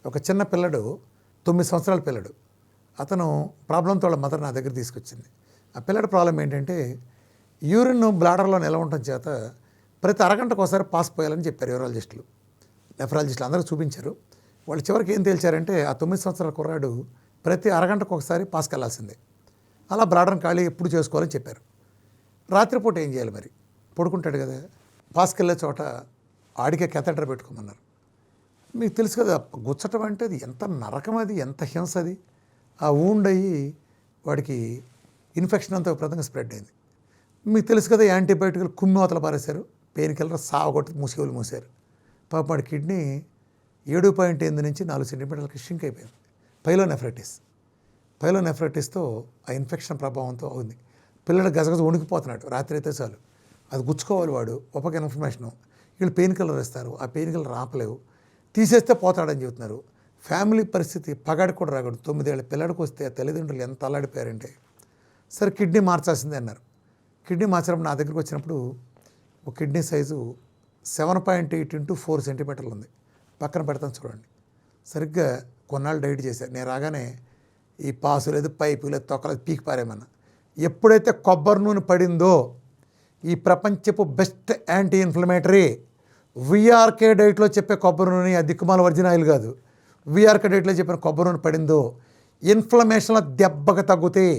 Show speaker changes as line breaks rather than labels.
ఒక చిన్న పిల్లడు 9 సంవత్సరాల పిల్లడు అతను ప్రాబ్లంతో వాళ్ళ మదర్ నా దగ్గర తీసుకొచ్చింది. ఆ పిల్లడి ప్రాబ్లం ఏంటంటే యూరిన్ బ్లాడర్లో నిలవ ఉండటం చేత ప్రతి అరగంటకు ఒకసారి పాస్ పోయాలని చెప్పారు యూరాలజిస్టులు, నెఫ్రాలజిస్టులు అందరూ చూపించారు. వాళ్ళు చివరికి ఏం తేల్చారంటే ఆ 9 సంవత్సరాల కుర్రాడు ప్రతి అరగంటకు ఒకసారి పాస్కి వెళ్ళాల్సిందే. అలా బ్లాడర్ని ఖాళీ ఎప్పుడు చేసుకోవాలని చెప్పారు. రాత్రిపూట ఏం చేయాలి మరి, పడుకుంటాడు కదా, పాస్కి వెళ్ళే చోట ఆడికే కెథెటర్ పెట్టుకోమన్నారు. మీకు తెలుసు కదా గుచ్చటం అంటే అది ఎంత నరకం, అది ఎంత హింస. అది ఆ వూండ్ అయ్యి వాడికి ఇన్ఫెక్షన్ అంతా విపరీతంగా స్ప్రెడ్ అయింది. మీకు తెలుసు కదా యాంటీబయాటిక్లు కుమ్మి అవతల పారేశారు, పెయిన్ కిల్లర్ సావగొట్టి మూసేవులు మూసారు. పాప వాడి కిడ్నీ 7.8 నుంచి 4 సెంటీమీటర్లకి షింక్ అయిపోయింది. పైలోనెఫ్రైటిస్తో ఆ ఇన్ఫెక్షన్ ప్రభావంతో ఉంది. పిల్లడు గజగజ వణికిపోతున్నాడు. రాత్రి అయితే చాలు అది గుచ్చుకోవాలి, వాడు ఉపక ఇన్ఫర్మేషను. వీళ్ళు పెయిన్ కిల్లర్ ఇస్తారు, ఆ పెయిన్ కిల్లర్ ఆపలేవు, తీసేస్తే పోతాడని చెబుతున్నారు. ఫ్యామిలీ పరిస్థితి పగాడికి కూడా రాకూడదు. 9 ఏళ్ళ పిల్లడికి వస్తే తల్లిదండ్రులు ఎంత అల్లాడిపోయారంటే సరే కిడ్నీ మార్చాల్సిందే అన్నారు. కిడ్నీ మార్చడం నా దగ్గరికి వచ్చినప్పుడు ఒక కిడ్నీ సైజు 7.8 into 4 సెంటీమీటర్లు ఉంది. పక్కన పెడతాను చూడండి. సరిగ్గా కొన్నాళ్ళు డైట్ చేశారు. నేను రాగానే ఈ పాసు లేదు, పైపు లేదు, తొక్కలేదు, పీకి పారేమన్నా. ఎప్పుడైతే కొబ్బరి నూనె పడిందో ఈ ప్రపంచపు బెస్ట్ యాంటీ ఇన్ఫ్లమేటరీ విఆర్కే డైట్లో చెప్పే కొబ్బరి నూనె, ఆ దిక్కుమాల వర్జిన్ ఆయిల్ కాదు, విఆర్కే డైట్లో చెప్పిన కొబ్బరి నూనె పడిందో ఇన్ఫ్లమేషన్లో దెబ్బగా తగ్గుతాయి.